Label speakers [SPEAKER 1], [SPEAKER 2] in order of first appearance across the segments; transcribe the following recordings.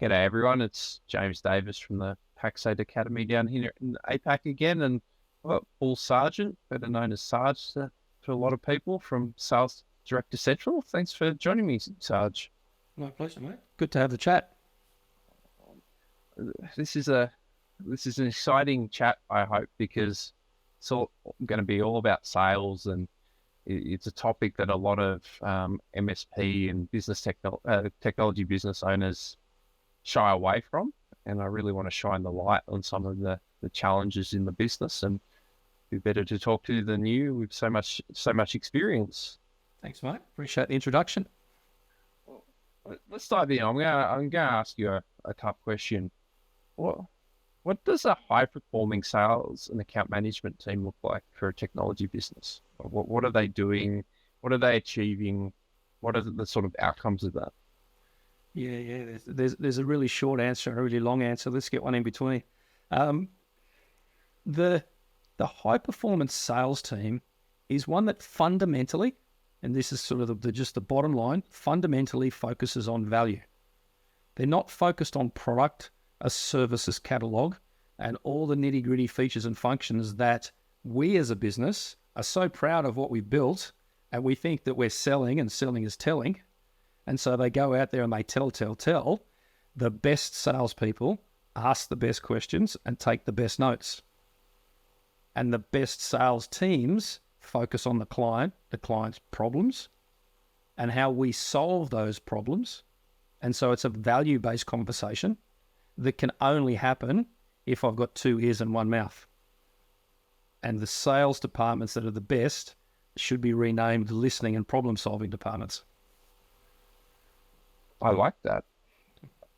[SPEAKER 1] G'day everyone, it's James Davis from the Paxate Academy down here in APAC again, and Paul Sargeant, better known as Sarge to a lot of people from Sales Director Central. Thanks for joining me, Sarge.
[SPEAKER 2] My pleasure, mate. Good to have the chat.
[SPEAKER 1] This is an exciting chat, I hope, because it's all going to be all about sales, and it's a topic that a lot of MSP and technology business owners shy away from, and I really want to shine the light on some of the challenges in the business, and who better to talk to than you with so much experience.
[SPEAKER 2] Thanks, mate. Appreciate the introduction.
[SPEAKER 1] Well, let's dive in. I'm gonna ask you a tough question. What does a high performing sales and account management team look like for a technology business? What are they doing? What are they achieving? What are the sort of outcomes of that?
[SPEAKER 2] Yeah. There's a really short answer and a really long answer. Let's get one in between. The high performance sales team is one that fundamentally, and this is sort of just the bottom line, fundamentally focuses on value. They're not focused on product, a services catalog, and all the nitty gritty features and functions that we as a business are so proud of what we built, and we think that we're selling, and selling is telling. And so they go out there and they tell. The best salespeople ask the best questions and take the best notes. And the best sales teams focus on the client's problems, and how we solve those problems. And so it's a value-based conversation that can only happen if I've got two ears and one mouth. And the sales departments that are the best should be renamed listening and problem-solving departments.
[SPEAKER 1] I like that.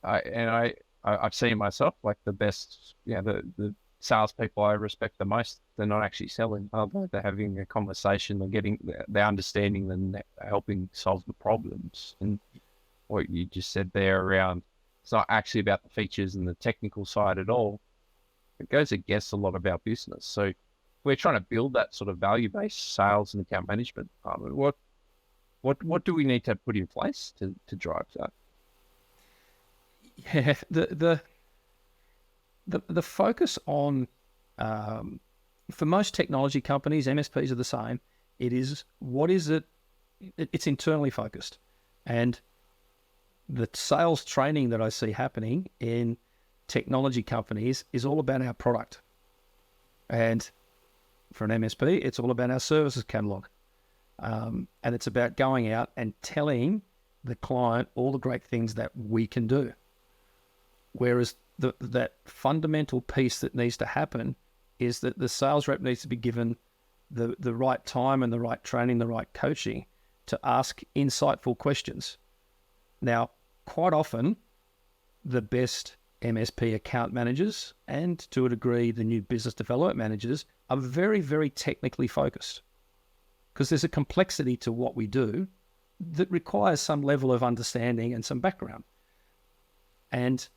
[SPEAKER 1] I've seen myself, like the best, the salespeople I respect the most, they're not actually selling. They're having a conversation, they're understanding, and they're helping solve the problems. And what you just said there around, it's not actually about the features and the technical side at all. It goes against a lot of our business. So we're trying to build that sort of value-based sales and account management department. What do we need to put in place to drive that?
[SPEAKER 2] Yeah, the focus on, for most technology companies, MSPs are the same. It's internally focused. And the sales training that I see happening in technology companies is all about our product. And for an MSP, it's all about our services catalog. And it's about going out and telling the client all the great things that we can do. Whereas that fundamental piece that needs to happen is that the sales rep needs to be given the right time and the right training, the right coaching to ask insightful questions. Now, quite often, the best MSP account managers, and to a degree the new business development managers, are very, very technically focused, because there's a complexity to what we do that requires some level of understanding and some background. And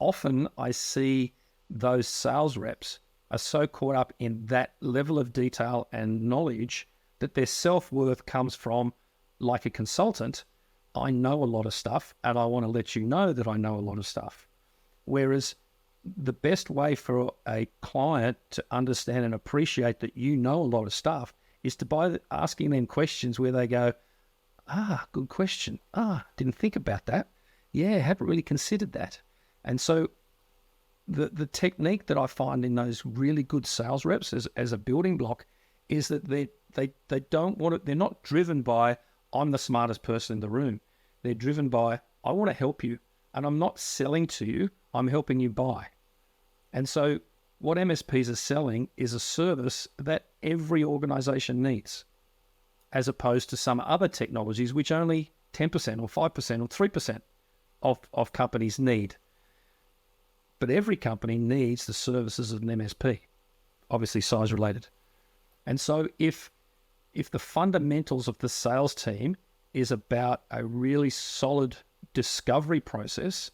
[SPEAKER 2] often I see those sales reps are so caught up in that level of detail and knowledge that their self-worth comes from, like a consultant, I know a lot of stuff and I want to let you know that I know a lot of stuff. Whereas the best way for a client to understand and appreciate that you know a lot of stuff is by asking them questions where they go, good question. Didn't think about that. Yeah, haven't really considered that. And so the technique that I find in those really good sales reps as a building block is that they don't want it. They're not driven by, I'm the smartest person in the room. They're driven by, I want to help you, and I'm not selling to you, I'm helping you buy. And so what MSPs are selling is a service that every organization needs, as opposed to some other technologies which only 10% or 5% or 3% of companies need. But every company needs the services of an MSP, obviously size related. And so if the fundamentals of the sales team is about a really solid discovery process,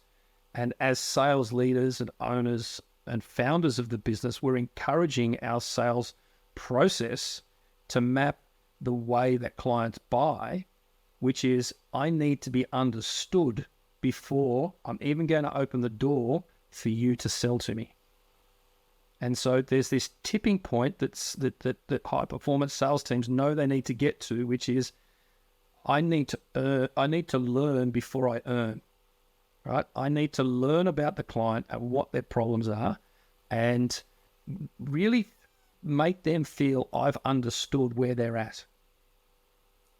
[SPEAKER 2] and as sales leaders and owners and founders of the business, we're encouraging our sales process to map the way that clients buy, which is, I need to be understood before I'm even going to open the door for you to sell to me. And so there's this tipping point that high performance sales teams know they need to get to, which is I need to learn before I earn. Right? I need to learn about the client and what their problems are, and really make them feel I've understood where they're at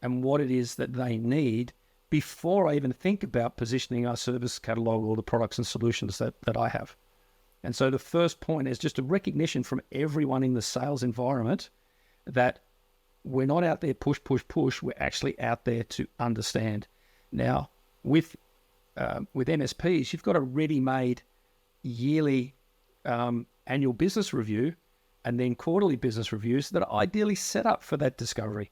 [SPEAKER 2] and what it is that they need before I even think about positioning our service catalog or the products and solutions that I have. And so the first point is just a recognition from everyone in the sales environment that we're not out there push. We're actually out there to understand. Now, with MSPs, you've got a ready-made yearly annual business review and then quarterly business reviews that are ideally set up for that discovery.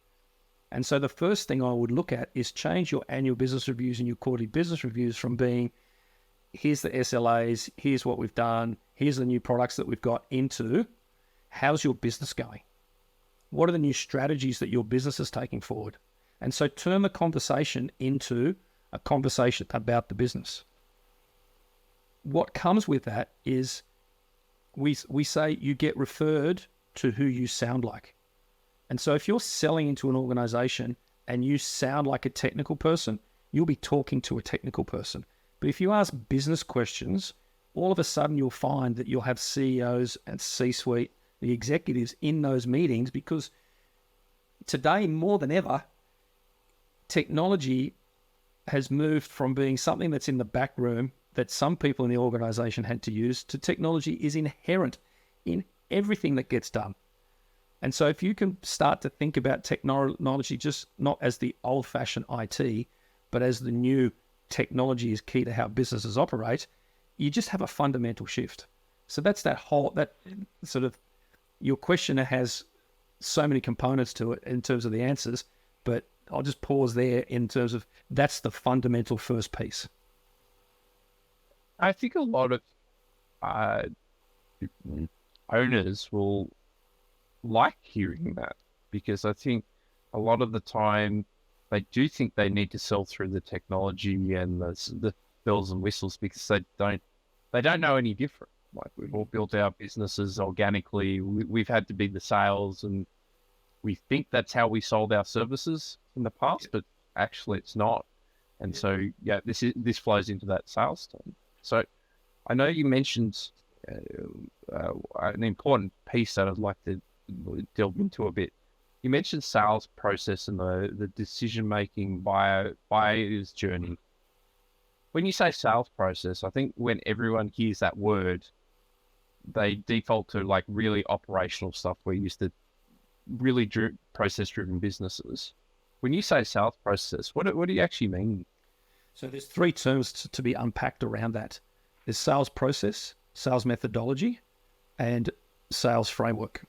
[SPEAKER 2] And so the first thing I would look at is change your annual business reviews and your quarterly business reviews from being, here's the SLAs, here's what we've done, here's the new products that we've got, into how's your business going? What are the new strategies that your business is taking forward? And so turn the conversation into a conversation about the business. What comes with that is we say you get referred to who you sound like. And so if you're selling into an organization and you sound like a technical person, you'll be talking to a technical person. But if you ask business questions, all of a sudden you'll find that you'll have CEOs and C-suite, the executives in those meetings, because today more than ever, technology has moved from being something that's in the back room that some people in the organization had to use to technology is inherent in everything that gets done. And so if you can start to think about technology just not as the old-fashioned IT, but as the new technology is key to how businesses operate, you just have a fundamental shift. So that's that sort of, your question has so many components to it in terms of the answers, but I'll just pause there in terms of that's the fundamental first piece.
[SPEAKER 1] I think a lot of owners will like hearing that, because I think a lot of the time they do think they need to sell through the technology and the bells and whistles, because they don't know any different. Like, we've all built our businesses organically. We've had to be the sales, and we think that's how we sold our services in the past, but actually it's not. And so, yeah, this flows into that sales team. So I know you mentioned an important piece that I'd like to delve into a bit. You mentioned sales process and the decision-making buyer's journey. When you say sales process, I think when everyone hears that word, they default to like really operational stuff. We're used to really process-driven businesses. When you say sales process, what do you actually mean?
[SPEAKER 2] So there's three terms to be unpacked around that. There's sales process, sales methodology, and sales framework.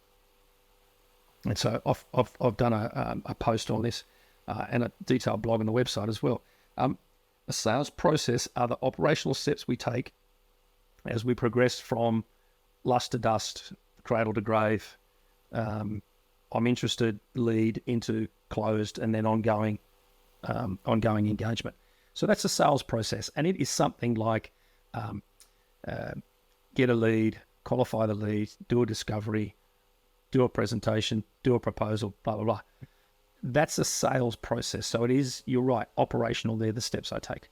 [SPEAKER 2] And so I've done a post on this and a detailed blog on the website as well. A sales process are the operational steps we take as we progress from lust to dust, cradle to grave, I'm interested, lead, into closed, and then ongoing engagement. So that's a sales process, and it is something like get a lead, qualify the lead, do a discovery, do a presentation, do a proposal, blah, blah, blah. That's a sales process. So it is, you're right, operational. They're the steps I take.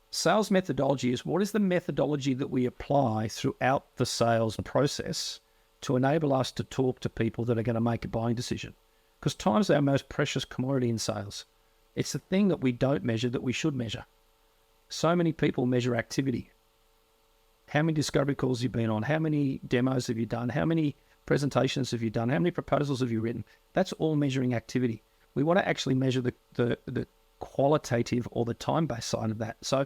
[SPEAKER 2] Sales methodology is, what is the methodology that we apply throughout the sales process to enable us to talk to people that are going to make a buying decision? Because time's our most precious commodity in sales. It's the thing that we don't measure that we should measure. So many people measure activity. How many discovery calls have you been on? How many demos have you done? How many presentations have you done? How many proposals have you written? That's all measuring activity. We want to actually measure the qualitative or the time-based side of that. So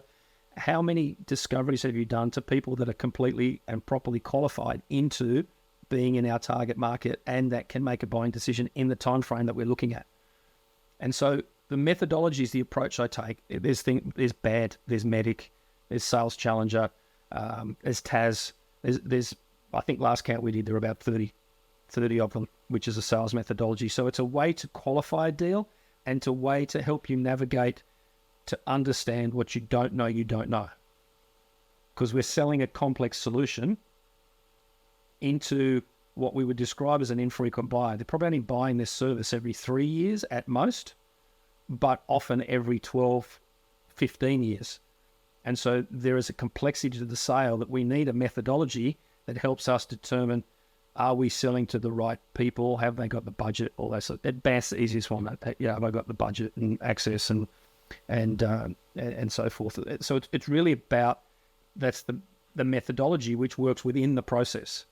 [SPEAKER 2] how many discoveries have you done to people that are completely and properly qualified into being in our target market and that can make a buying decision in the time frame that we're looking at? And so the methodology is the approach I take. There's BAD, there's MEDIC, there's Sales Challenger, there's TAS. There's I think last count we did, there were about 30 of them, which is a sales methodology. So it's a way to qualify a deal and a way to help you navigate to understand what you don't know. Because we're selling a complex solution into what we would describe as an infrequent buyer. They're probably only buying this service every 3 years at most, but often every 12, 15 years. And so there is a complexity to the sale that we need a methodology that helps us determine, are we selling to the right people? Have they got the budget? All that sort of, at best, the easiest one, have I got the budget and access and so forth. So it's really about, that's the methodology which works within the process.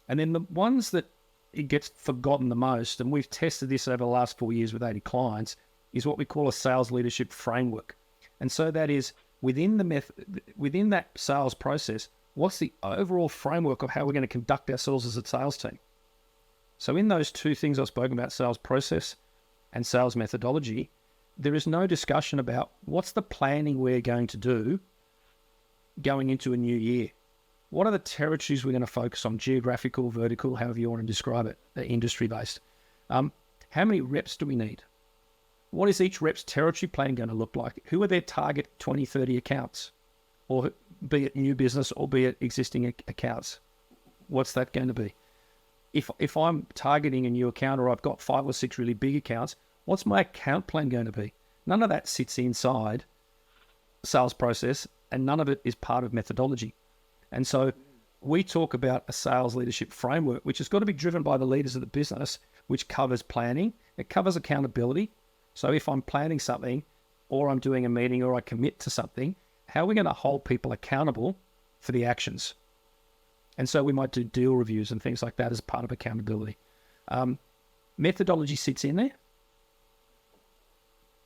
[SPEAKER 2] And then the ones that it gets forgotten the most, and we've tested this over the last 4 years with 80 clients, is what we call a sales leadership framework. And so that is within that sales process, what's the overall framework of how we're going to conduct ourselves as a sales team? So in those two things I've spoken about, sales process and sales methodology, there is no discussion about what's the planning we're going to do going into a new year. What are the territories we're going to focus on? Geographical, vertical, however you want to describe it, industry-based. How many reps do we need? What is each rep's territory plan going to look like? Who are their target 20, 30 accounts? Or be it new business or be it existing accounts? What's that going to be? If I'm targeting a new account or I've got 5 or 6 really big accounts, what's my account plan going to be? None of that sits inside sales process and none of it is part of methodology. And so we talk about a sales leadership framework, which has got to be driven by the leaders of the business, which covers planning. It covers accountability. So if I'm planning something or I'm doing a meeting or I commit to something, how are we going to hold people accountable for the actions? And so we might do deal reviews and things like that as part of accountability. Methodology sits in there.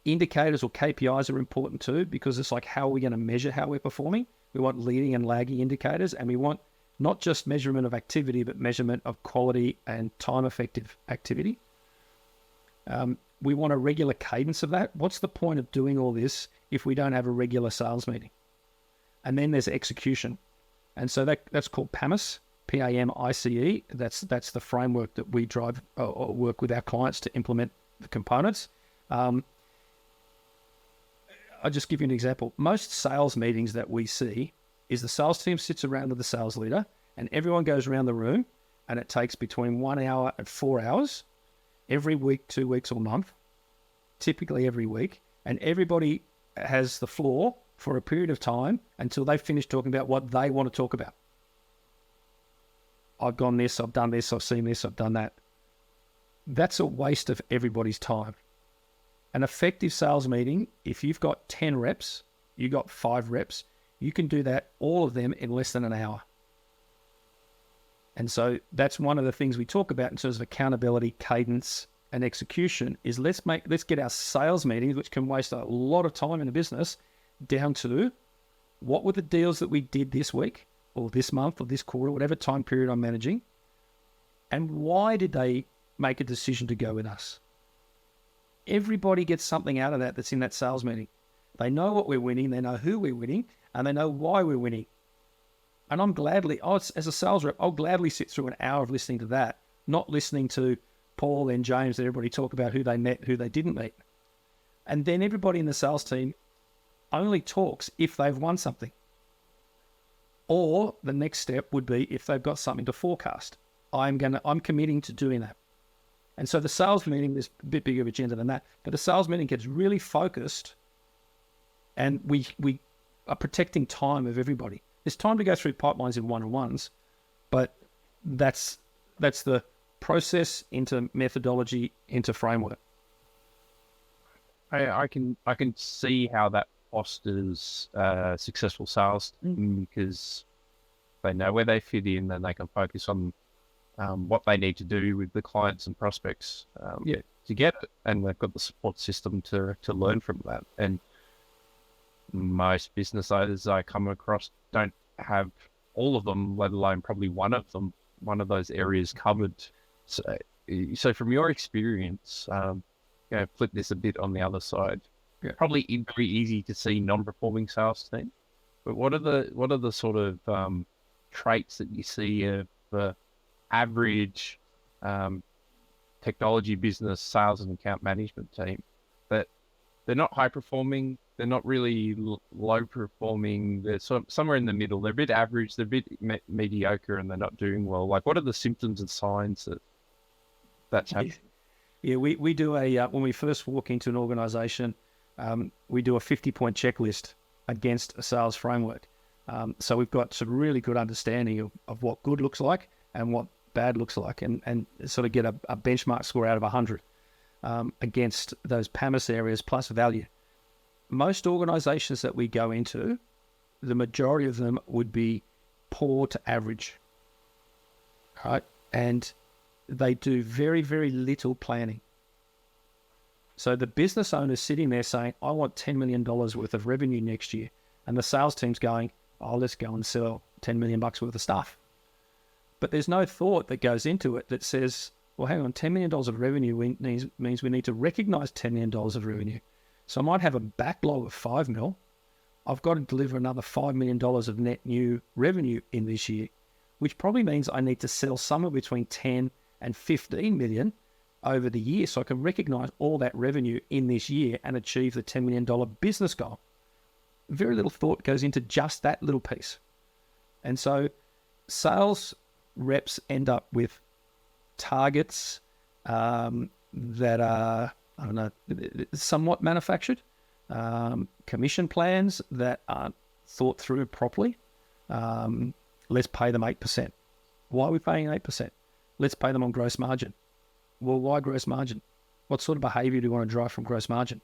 [SPEAKER 2] Indicators or KPIs are important too, because it's like, how are we going to measure how we're performing? We want leading and lagging indicators, and we want not just measurement of activity, but measurement of quality and time-effective activity. We want a regular cadence of that. What's the point of doing all this if we don't have a regular sales meeting? And then there's execution. And so that's called PAMICE, P-A-M-I-C-E. That's the framework that we drive or work with our clients to implement the components. I'll just give you an example. Most sales meetings that we see is the sales team sits around with the sales leader and everyone goes around the room, and it takes between 1 hour and 4 hours every week, 2 weeks or month, typically every week. And everybody has the floor for a period of time until they finish talking about what they want to talk about. I've gone this, I've done this, I've seen this, I've done that. That's a waste of everybody's time. An effective sales meeting, if you've got 10 reps, you've got 5 reps, you can do that, all of them, in less than an hour. And so that's one of the things we talk about in terms of accountability, cadence, and execution is let's get our sales meetings, which can waste a lot of time in a business, down to what were the deals that we did this week or this month or this quarter, whatever time period I'm managing, and why did they make a decision to go with us? Everybody gets something out of that that's in that sales meeting. They know what we're winning, they know who we're winning, and they know why we're winning. And as a sales rep, I'll gladly sit through an hour of listening to that, not listening to Paul and James and everybody talk about who they met, who they didn't meet. And then everybody in the sales team only talks if they've won something. Or the next step would be if they've got something to forecast. I'm committing to doing that. And so the sales meeting, there's a bit bigger of agenda than that, but the sales meeting gets really focused, and we are protecting time of everybody. There's time to go through pipelines in one-on-ones, but that's the process into methodology into framework.
[SPEAKER 1] I can see how that fosters successful sales because they know where they fit in and they can focus on what they need to do with the clients and prospects to get it, and they've got the support system to learn from that. And most business owners I come across don't have all of them, let alone probably one of those areas covered. So from your experience, flip this a bit on the other side. Yeah. Probably very easy to see non-performing sales team, but what are the sort of traits that you see of the average technology business sales and account management team that they're not high performing, they're not really low performing. They're somewhere in the middle. They're a bit average. They're a bit mediocre, and they're not doing well. Like, what are the symptoms and signs that that's happening?
[SPEAKER 2] Yeah, we do when we first walk into an organization, we do a 50-point checklist against a sales framework. So we've got some really good understanding of what good looks like and what bad looks like, and sort of get a benchmark score out of 100 against those PAMIS areas plus value. Most organizations that we go into, the majority of them would be poor to average, right? And they do very, very little planning. So the business owner's sitting there saying, I want $10 million worth of revenue next year. And the sales team's going, oh, let's go and sell $10 million worth of stuff. But there's no thought that goes into it that says, well, hang on, $10 million of revenue means we need to recognize $10 million of revenue. So I might have a backlog of 5 mil. I've got to deliver another $5 million of net new revenue in this year, which probably means I need to sell somewhere between 10 and 15 million over the year, so I can recognize all that revenue in this year and achieve the $10 million business goal. Very little thought goes into just that little piece. And so sales reps end up with targets that are, I don't know, somewhat manufactured, commission plans that aren't thought through properly. Let's pay them 8%. Why are we paying 8%? Let's pay them on gross margin. Well, why gross margin? What sort of behavior do you want to drive from gross margin?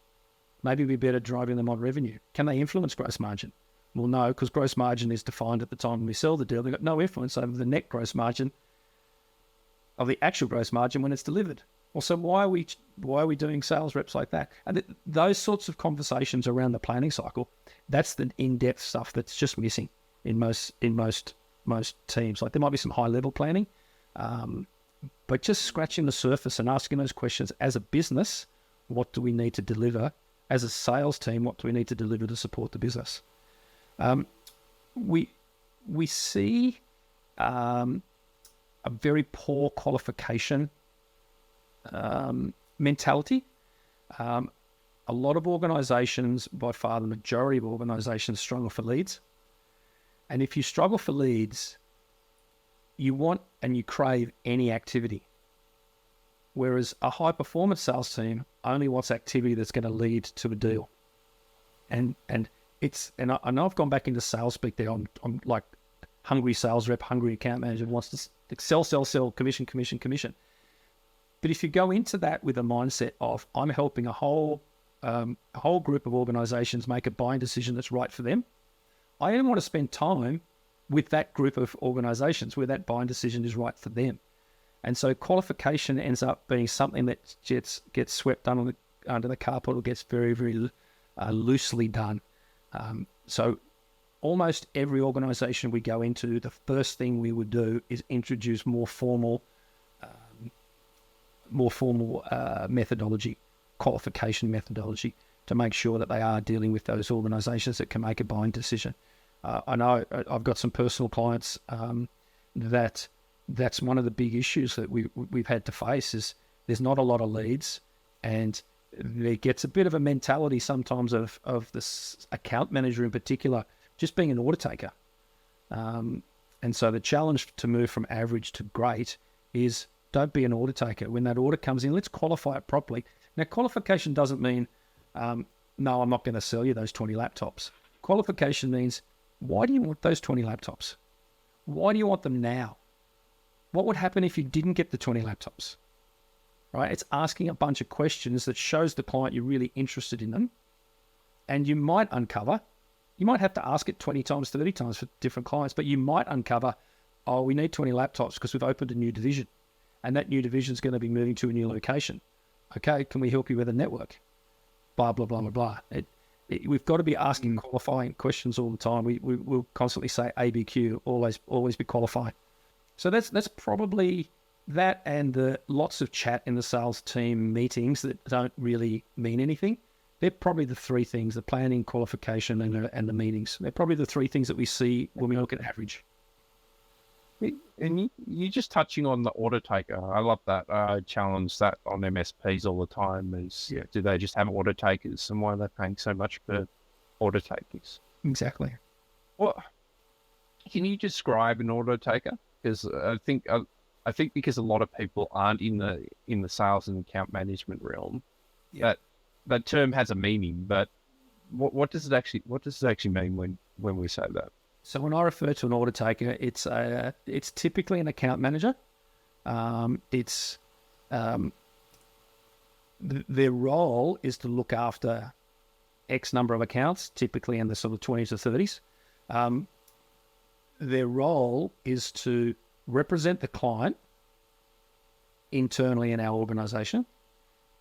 [SPEAKER 2] Maybe we're better driving them on revenue. Can they influence gross margin? Well, no, because gross margin is defined at the time when we sell the deal. They've got no influence over the net gross margin of the actual gross margin when it's delivered. Well, so why are we doing sales reps like that? And those sorts of conversations around the planning cycle, that's the in-depth stuff that's just missing in most teams. Like, there might be some high-level planning, but just scratching the surface and asking those questions as a business, what do we need to deliver? As a sales team, what do we need to deliver to support the business? We see a very poor qualification mentality. A lot of organizations, by far the majority of organizations, struggle for leads. And if you struggle for leads, you want and you crave any activity. Whereas a high performance sales team only wants activity that's going to lead to a deal. And I know I've gone back into sales speak there. I'm like hungry sales rep, hungry account manager, wants to sell, commission. But if you go into that with a mindset of, I'm helping a whole group of organizations make a buying decision that's right for them, I only want to spend time with that group of organizations where that buying decision is right for them. And so qualification ends up being something that gets swept under the carpet or gets very, very loosely done. So almost every organization we go into, the first thing we would do is introduce more formal methodology, qualification methodology, to make sure that they are dealing with those organizations that can make a buying decision. I know I've got some personal clients that's one of the big issues that we've had to face is there's not a lot of leads, and there gets a bit of a mentality sometimes of this account manager in particular just being an order taker. And so the challenge to move from average to great is don't be an order taker. When that order comes in, let's qualify it properly. Now, qualification doesn't mean, no, I'm not going to sell you those 20 laptops. Qualification means, why do you want those 20 laptops? Why do you want them now? What would happen if you didn't get the 20 laptops? Right? It's asking a bunch of questions that shows the client you're really interested in them. And you might uncover, you might have to ask it 20 times, 30 times for different clients, but you might uncover, oh, we need 20 laptops because we've opened a new division. And that new division is going to be moving to a new location. Okay, can we help you with a network? Blah, blah, blah, blah, blah. We've got to be asking qualifying questions all the time. We'll constantly say ABQ, always be qualified. So that's probably that, and the lots of chat in the sales team meetings that don't really mean anything. They're probably the three things: the planning, qualification, and the meetings. They're probably the three things that we see when we look at average.
[SPEAKER 1] And you're just touching on the order taker. I love that. I challenge that on MSPs all the time. Do they just have order takers, and why are they paying so much per order takers.
[SPEAKER 2] Exactly.
[SPEAKER 1] What can you describe an order taker? Because I think because a lot of people aren't in the sales and account management realm, that term has a meaning. But what does it actually mean when we say that?
[SPEAKER 2] So when I refer to an order taker, it's typically an account manager. Their role is to look after X number of accounts, typically in the sort of 20s to 30s. Their role is to represent the client internally in our organization,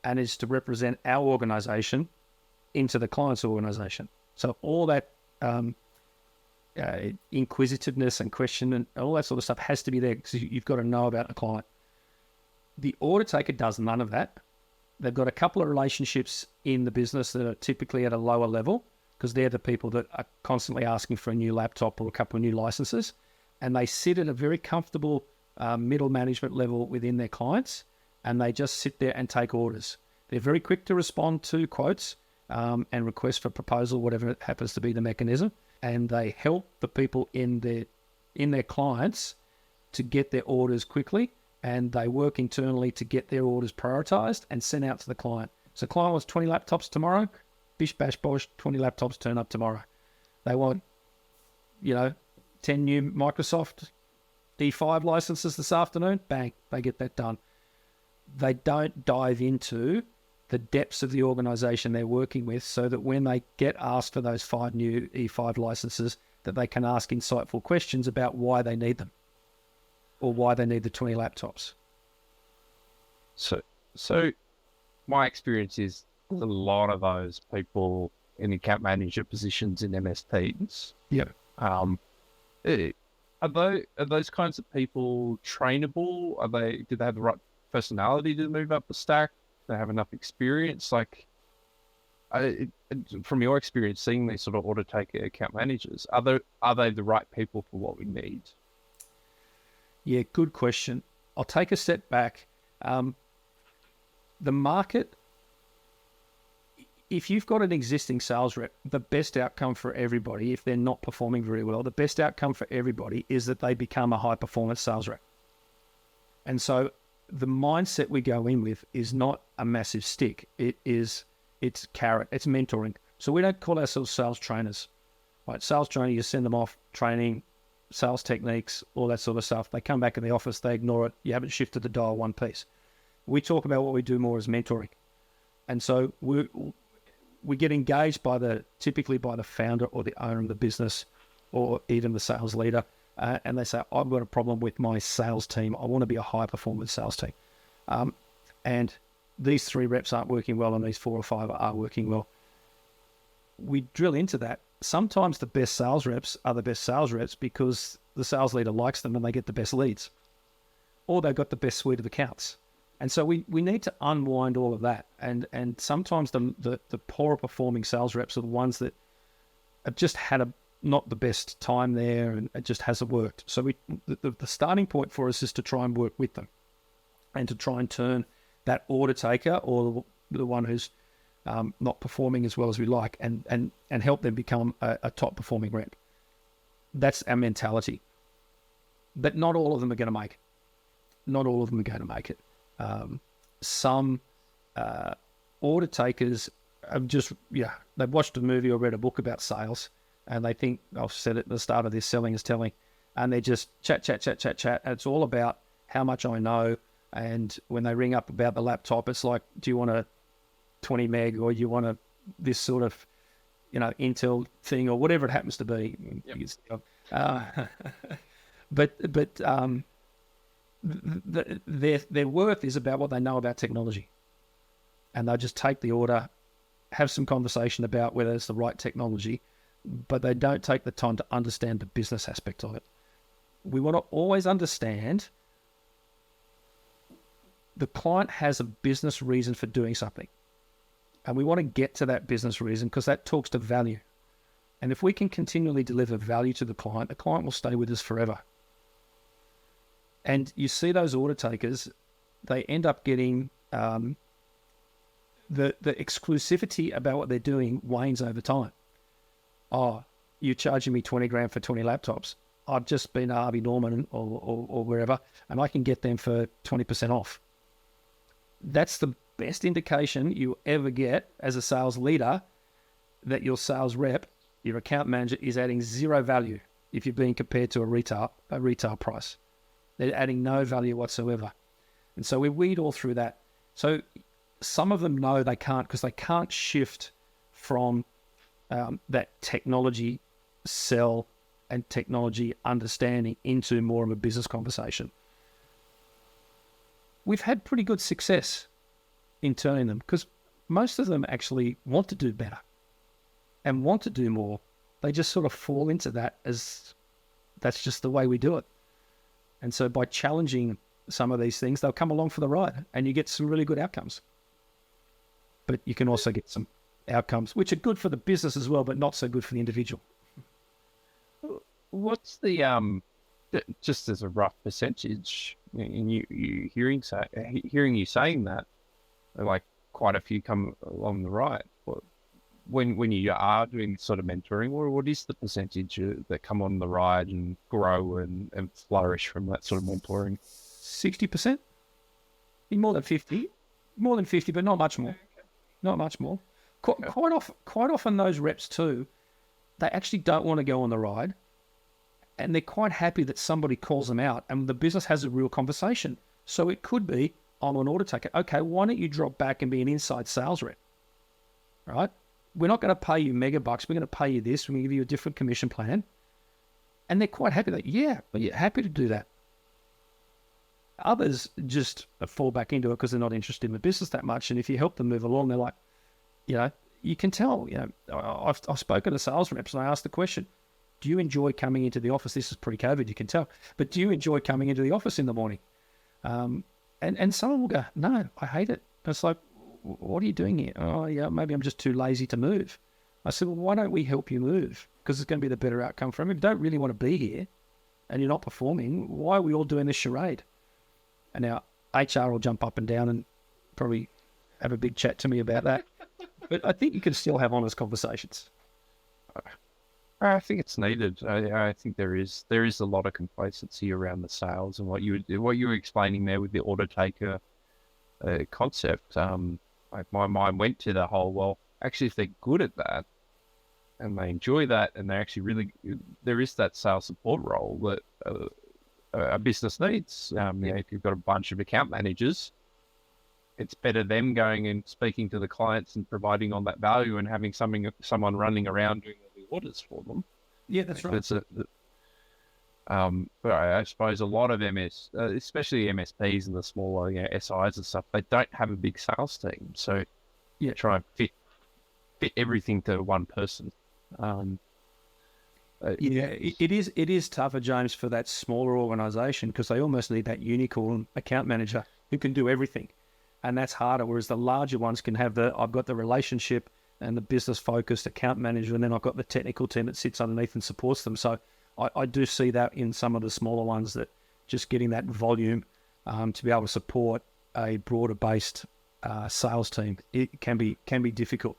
[SPEAKER 2] and is to represent our organization into the client's organization. So all that inquisitiveness and question and all that sort of stuff has to be there, because you've got to know about the client. The order taker does none of that. They've got a couple of relationships in the business that are typically at a lower level, because they're the people that are constantly asking for a new laptop or a couple of new licenses. And they sit at a very comfortable middle management level within their clients, and they just sit there and take orders. They're very quick to respond to quotes and requests for proposal, whatever happens to be the mechanism. And they help the people in their clients to get their orders quickly, and they work internally to get their orders prioritized and sent out to the client. So client wants 20 laptops tomorrow, bish bash bosh, 20 laptops turn up tomorrow. They want, 10 new Microsoft E5 licenses this afternoon, bang, they get that done. They don't dive into the depths of the organization they're working with, so that when they get asked for those 5 new E5 licenses, that they can ask insightful questions about why they need them, or why they need the 20 laptops.
[SPEAKER 1] So my experience is a lot of those people in account manager positions in MSPs.
[SPEAKER 2] Yep.
[SPEAKER 1] Are those kinds of people trainable? Do they have the right personality to move up the stack? Do they have enough experience? From your experience seeing these sort of order taker account managers, are they the right people for what we need?
[SPEAKER 2] Yeah, good question. I'll take a step back. The market, if you've got an existing sales rep, the best outcome for everybody, if they're not performing very well, the best outcome for everybody is that they become a high-performance sales rep. And so the mindset we go in with is not a massive stick. It's carrot. It's mentoring. So we don't call ourselves sales trainers. Right? Sales trainer, you send them off training, sales techniques, all that sort of stuff. They come back in the office, they ignore it. You haven't shifted the dial one piece. We talk about what we do more as mentoring. And so we get engaged typically by the founder or the owner of the business, or even the sales leader. And they say, I've got a problem with my sales team. I want to be a high performance sales team. And these 3 reps aren't working well, and these 4 or 5 are working well. We drill into that. Sometimes the best sales reps are the best sales reps because the sales leader likes them and they get the best leads, or they've got the best suite of accounts. And so we need to unwind all of that. And sometimes the poorer performing sales reps are the ones that have just had not the best time there, and it just hasn't worked. So the starting point for us is to try and work with them, and to try and turn that order taker, or the one who's not performing as well as we like, and help them become a top performing rep. That's our mentality. But not all of them are going to make it. Not all of them are going to make it. Some order takers have they've watched a movie or read a book about sales, and they think, I've said it at the start of this, selling is telling, and they just chat. And it's all about how much I know. And when they ring up about the laptop, it's like, do you want a 20 meg, or you want this sort of, Intel thing, or whatever it happens to be. Yep. But their worth is about what they know about technology, and they'll just take the order, have some conversation about whether it's the right technology, but they don't take the time to understand the business aspect of it. We want to always understand the client has a business reason for doing something, and we want to get to that business reason, because that talks to value. And if we can continually deliver value to the client will stay with us forever. And you see those order takers, they end up getting the exclusivity about what they're doing wanes over time. oh, you're charging me 20 grand for 20 laptops. I've just been to Harvey Norman or wherever, and I can get them for 20% off. That's the best indication you ever get as a sales leader that your sales rep, your account manager, is adding zero value if you're being compared to a retail price. They're adding no value whatsoever. And so we weed all through that. So some of them know they can't because they can't shift from that technology sell and technology understanding into more of a business conversation. We've had pretty good success in turning them because most of them actually want to do better and want to do more. They just sort of fall into that as that's just the way we do it. And so by challenging some of these things, they'll come along for the ride and you get some really good outcomes. But you can also get some outcomes which are good for the business as well, but not so good for the individual.
[SPEAKER 1] What's the just as a rough percentage, and you hearing you saying that, like quite a few come along the right. When you are doing sort of mentoring, what is the percentage that come on the ride and grow and flourish from that sort of mentoring?
[SPEAKER 2] 60%, more than 50, but not much more. Not much more. Quite often those reps too, they actually don't want to go on the ride. And they're quite happy that somebody calls them out and the business has a real conversation. So it could be, I'm an order taker. Okay, why don't you drop back and be an inside sales rep? Right? We're not going to pay you mega bucks. We're going to pay you this. We're going to give you a different commission plan. And they're quite happy that, yeah, happy to do that. Others just fall back into it because they're not interested in the business that much. And if you help them move along, they're like, you can tell, I've spoken to sales reps and I asked the question, do you enjoy coming into the office? This is pre-COVID, you can tell. But do you enjoy coming into the office in the morning? And someone will go, no, I hate it. And it's like, what are you doing here? Oh, yeah, maybe I'm just too lazy to move. I said, well, why don't we help you move? Because it's going to be the better outcome for him. If you don't really want to be here and you're not performing, why are we all doing this charade? And now HR will jump up and down and probably have a big chat to me about that. But I think you can still have honest conversations.
[SPEAKER 1] I think it's needed. I think there is a lot of complacency around the sales and what you were explaining there with the order taker concept. My mind went to the whole, well, actually, if they're good at that and they enjoy that and they actually really, there is that sales support role that a business needs. If you've got a bunch of account managers, it's better them going and speaking to the clients and providing on that value and having someone running around doing the orders for them.
[SPEAKER 2] Yeah, that's right.
[SPEAKER 1] But I suppose a lot of MS, especially MSPs and the smaller SIs and stuff, they don't have a big sales team. So try and fit everything to one person.
[SPEAKER 2] It is tougher, James, for that smaller organisation because they almost need that unicorn account manager who can do everything. And that's harder, whereas the larger ones can have I've got the relationship and the business-focused account manager, and then I've got the technical team that sits underneath and supports them. So I do see that in some of the smaller ones, that just getting that volume to be able to support a broader-based sales team, it can be difficult.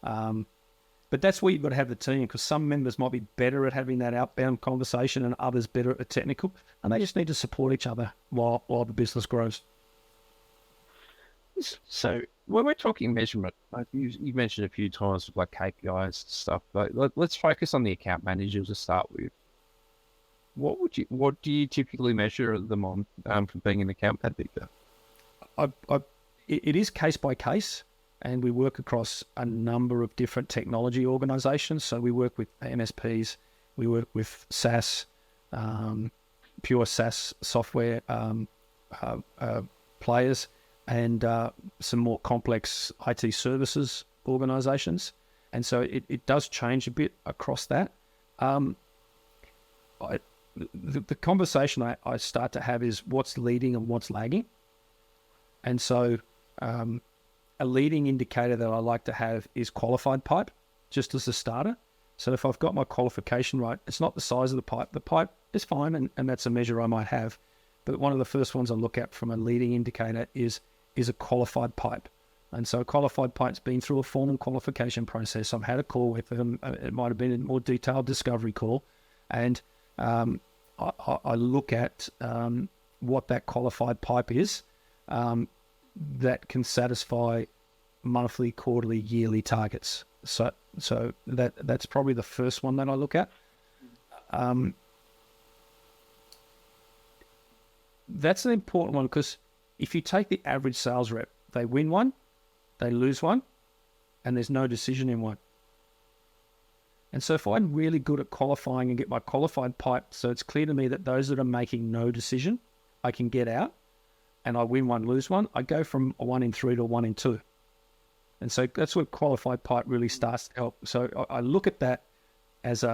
[SPEAKER 2] But that's where you've got to have the team, because some members might be better at having that outbound conversation and others better at the technical, and they just need to support each other while the business grows.
[SPEAKER 1] So when we're talking measurement, like you mentioned a few times like KPIs and stuff, but let's focus on the account managers to start with. What do you typically measure them on for being an account manager?
[SPEAKER 2] It is case by case, and we work across a number of different technology organizations. So we work with MSPs, we work with SaaS, pure SaaS software players, and some more complex IT services organizations. And so it does change a bit across that. The conversation I start to have is what's leading and what's lagging. And so a leading indicator that I like to have is qualified pipe, just as a starter. So if I've got my qualification right, it's not the size of the pipe. The pipe is fine, and that's a measure I might have. But one of the first ones I look at from a leading indicator is a qualified pipe. And so a qualified pipe's been through a formal qualification process. I've had a call with them. It might have been a more detailed discovery call. And I look at what that qualified pipe is that can satisfy monthly, quarterly, yearly targets. So that's probably the first one that I look at. That's an important one because if you take the average sales rep, they win one, they lose one, and there's no decision in one. And so if I'm really good at qualifying and get my qualified pipe, so it's clear to me that those that are making no decision, I can get out, and I win one, lose one, I go from a 1 in 3 to a 1 in 2. And so that's where qualified pipe really starts to help. So I look at that as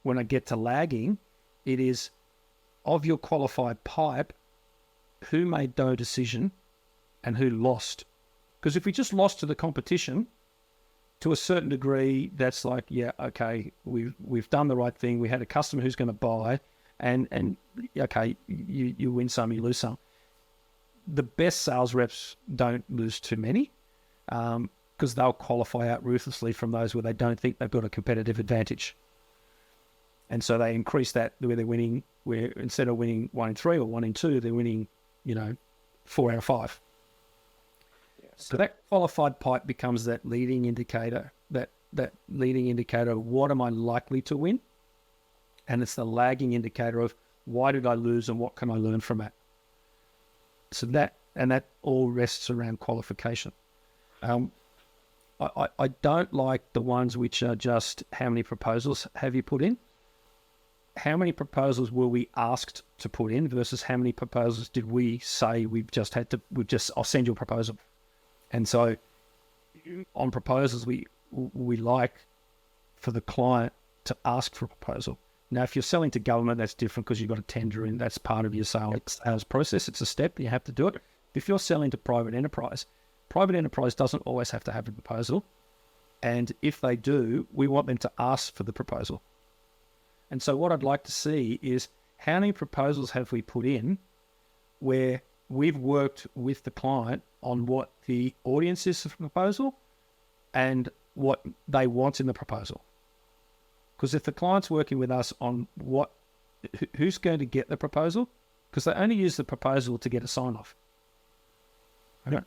[SPEAKER 2] when I get to lagging, it is of your qualified pipe, who made no decision and who lost. Because if we just lost to the competition, to a certain degree, that's like, yeah, okay, we've done the right thing. We had a customer who's going to buy, and okay, you win some, you lose some. The best sales reps don't lose too many, because they'll qualify out ruthlessly from those where they don't think they've got a competitive advantage. And so they increase that where they're winning, where instead of winning 1 in 3 or 1 in 2, they're winning, 4 out of 5. Yeah. So that qualified pipe becomes that leading indicator, that leading indicator of what am I likely to win? And it's the lagging indicator of why did I lose and what can I learn from that? So that all rests around qualification. I don't like the ones which are just how many proposals have you put in? How many proposals were we asked to put in versus how many proposals did we say I'll send you a proposal. And so on proposals, we like for the client to ask for a proposal. Now, if you're selling to government, that's different because you've got a tender in, that's part of your sales process. It's a step, you have to do it. If you're selling to private enterprise doesn't always have to have a proposal. And if they do, we want them to ask for the proposal. And so what I'd like to see is how many proposals have we put in where we've worked with the client on what the audience is for the proposal and what they want in the proposal. Because if the client's working with us on who's going to get the proposal, because they only use the proposal to get a sign-off. Okay.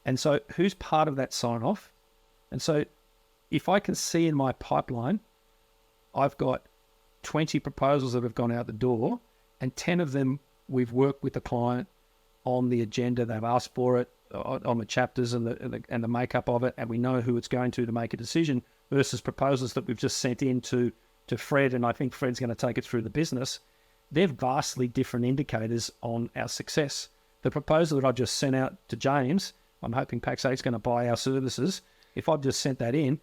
[SPEAKER 2] And so who's part of that sign-off? And so if I can see in my pipeline, I've got 20 proposals that have gone out the door, and 10 of them we've worked with the client on the agenda. They've asked for it on the chapters and the makeup of it, and we know who it's going to make a decision, versus proposals that we've just sent in to Fred, and I think Fred's going to take it through the business. They're vastly different indicators on our success. The proposal that I just sent out to James, I'm hoping Pax 8 is going to buy our services. If I've just sent that in,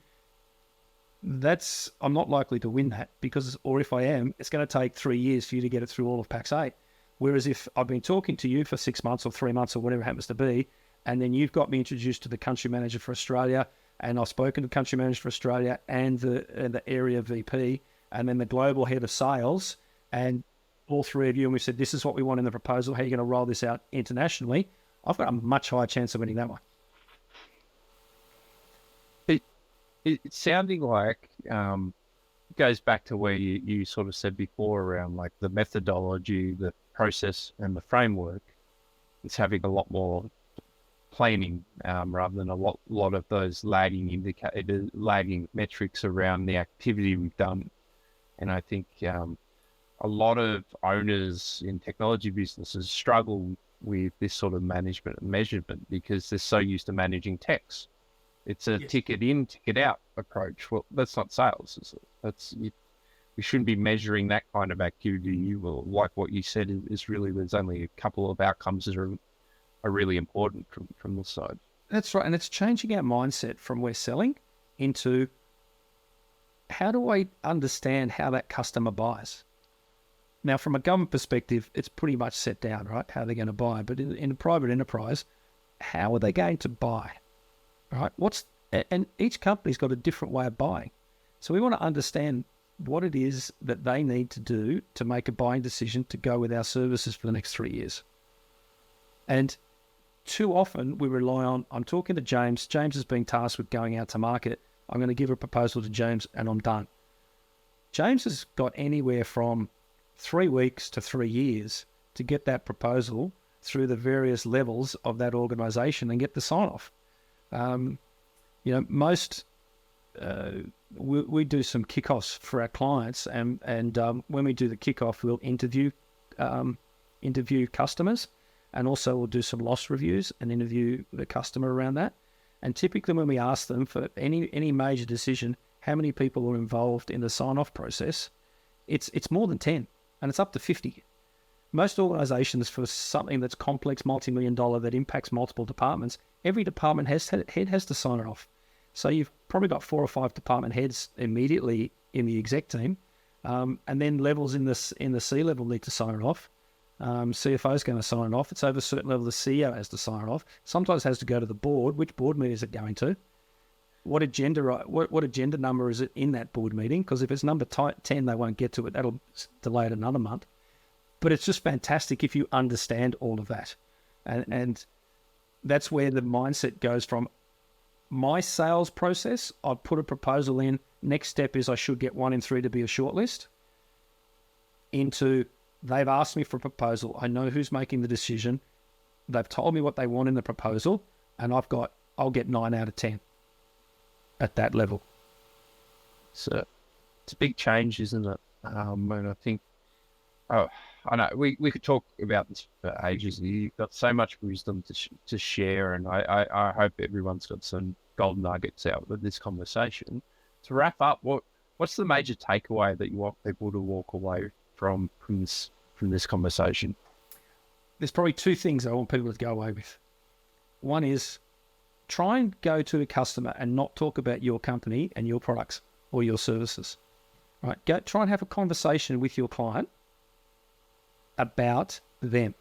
[SPEAKER 2] I'm not likely to win that, or if I am, it's going to take 3 years for you to get it through all of Pax 8. Whereas if I've been talking to you for 6 months or 3 months or whatever it happens to be, and then you've got me introduced to the country manager for Australia, and I've spoken to the country manager for Australia and the area VP, and then the global head of sales, and all three of you, and we said, this is what we want in the proposal, how are you going to roll this out internationally? I've got a much higher chance of winning that one.
[SPEAKER 1] It's sounding like goes back to where you sort of said before around like the methodology, the process, and the framework. It's having a lot more planning rather than a lot of those lagging metrics around the activity we've done. And I think a lot of owners in technology businesses struggle with this sort of management and measurement because they're so used to managing techs. It's a ticket in, ticket out approach. Well, that's not sales. We shouldn't be measuring that kind of activity. Well, like what you said, is really there's only a couple of outcomes that are really important from this side.
[SPEAKER 2] That's right, and it's changing our mindset from we're selling into how do I understand how that customer buys? Now, from a government perspective, it's pretty much set down, right, how they're going to buy. But in a private enterprise, how are they going to buy? Right? And each company's got a different way of buying. So we want to understand what it is that they need to do to make a buying decision to go with our services for the next 3 years. And too often we rely on, I'm talking to James. James is being tasked with going out to market. I'm going to give a proposal to James and I'm done. James has got anywhere from 3 weeks to 3 years to get that proposal through the various levels of that organization and get the sign off. Most we do some kickoffs for our clients, and when we do the kickoff, we'll interview customers, and also we'll do some loss reviews and interview the customer around that. And typically, when we ask them for any major decision, how many people are involved in the sign-off process, it's more than 10, and it's up to 50. Most organizations, for something that's complex, multi-million dollar, that impacts multiple departments, every department has to sign it off. So you've probably got 4 or 5 department heads immediately in the exec team, and then levels in the C-level need to sign it off. CFO is going to sign it off. It's over a certain level, the CEO has to sign it off. Sometimes has to go to the board. Which board meeting is it going to? What agenda number is it in that board meeting? Because if it's number 10, they won't get to it. That'll delay it another month. But it's just fantastic if you understand all of that. And that's where the mindset goes from. My sales process, I'll put a proposal in. Next step is I should get 1 in 3 to be a shortlist. Into, they've asked me for a proposal. I know who's making the decision. They've told me what they want in the proposal, and I'll get 9 out of 10 at that level.
[SPEAKER 1] So it's a big change, isn't it? And I think, I know we could talk about this for ages. You've got so much wisdom to share, and I hope everyone's got some gold nuggets out of this conversation. To wrap up, what's the major takeaway that you want people to walk away from this conversation?
[SPEAKER 2] There's probably 2 things I want people to go away with. One is, try and go to a customer and not talk about your company and your products or your services. Right? Try and have a conversation with your client about them.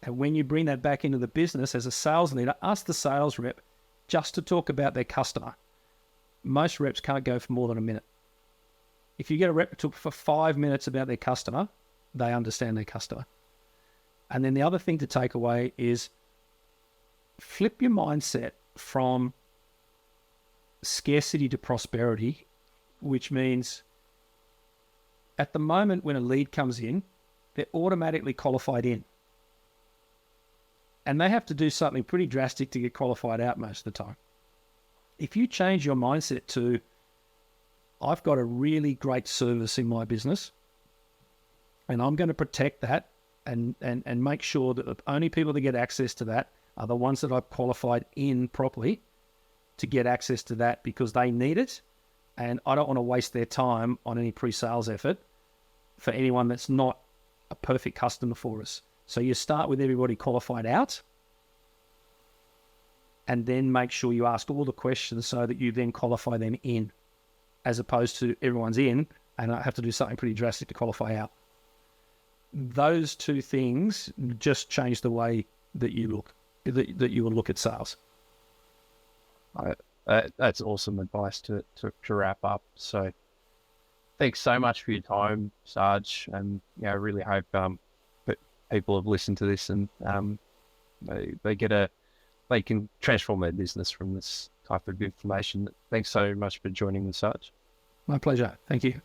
[SPEAKER 2] And when you bring that back into the business as a sales leader, ask the sales rep just to talk about their customer. Most reps can't go for more than a minute. If you get a rep to talk for 5 minutes about their customer, they understand their customer. And then the other thing to take away is flip your mindset from scarcity to prosperity, which means at the moment when a lead comes in, they're automatically qualified in. And they have to do something pretty drastic to get qualified out most of the time. If you change your mindset to, I've got a really great service in my business, and I'm going to protect that and make sure that the only people that get access to that are the ones that I've qualified in properly to get access to that because they need it, and I don't want to waste their time on any pre-sales effort for anyone that's not a perfect customer for us. So you start with everybody qualified out, and then make sure you ask all the questions so that you then qualify them in, as opposed to everyone's in and I have to do something pretty drastic to qualify out. Those 2 things just change the way that you will look at sales.
[SPEAKER 1] That's awesome advice to wrap up. So thanks so much for your time, Sarge, and I really hope people have listened to this and they can transform their business from this type of information. Thanks so much for joining us, Sarge.
[SPEAKER 2] My pleasure. Thank you.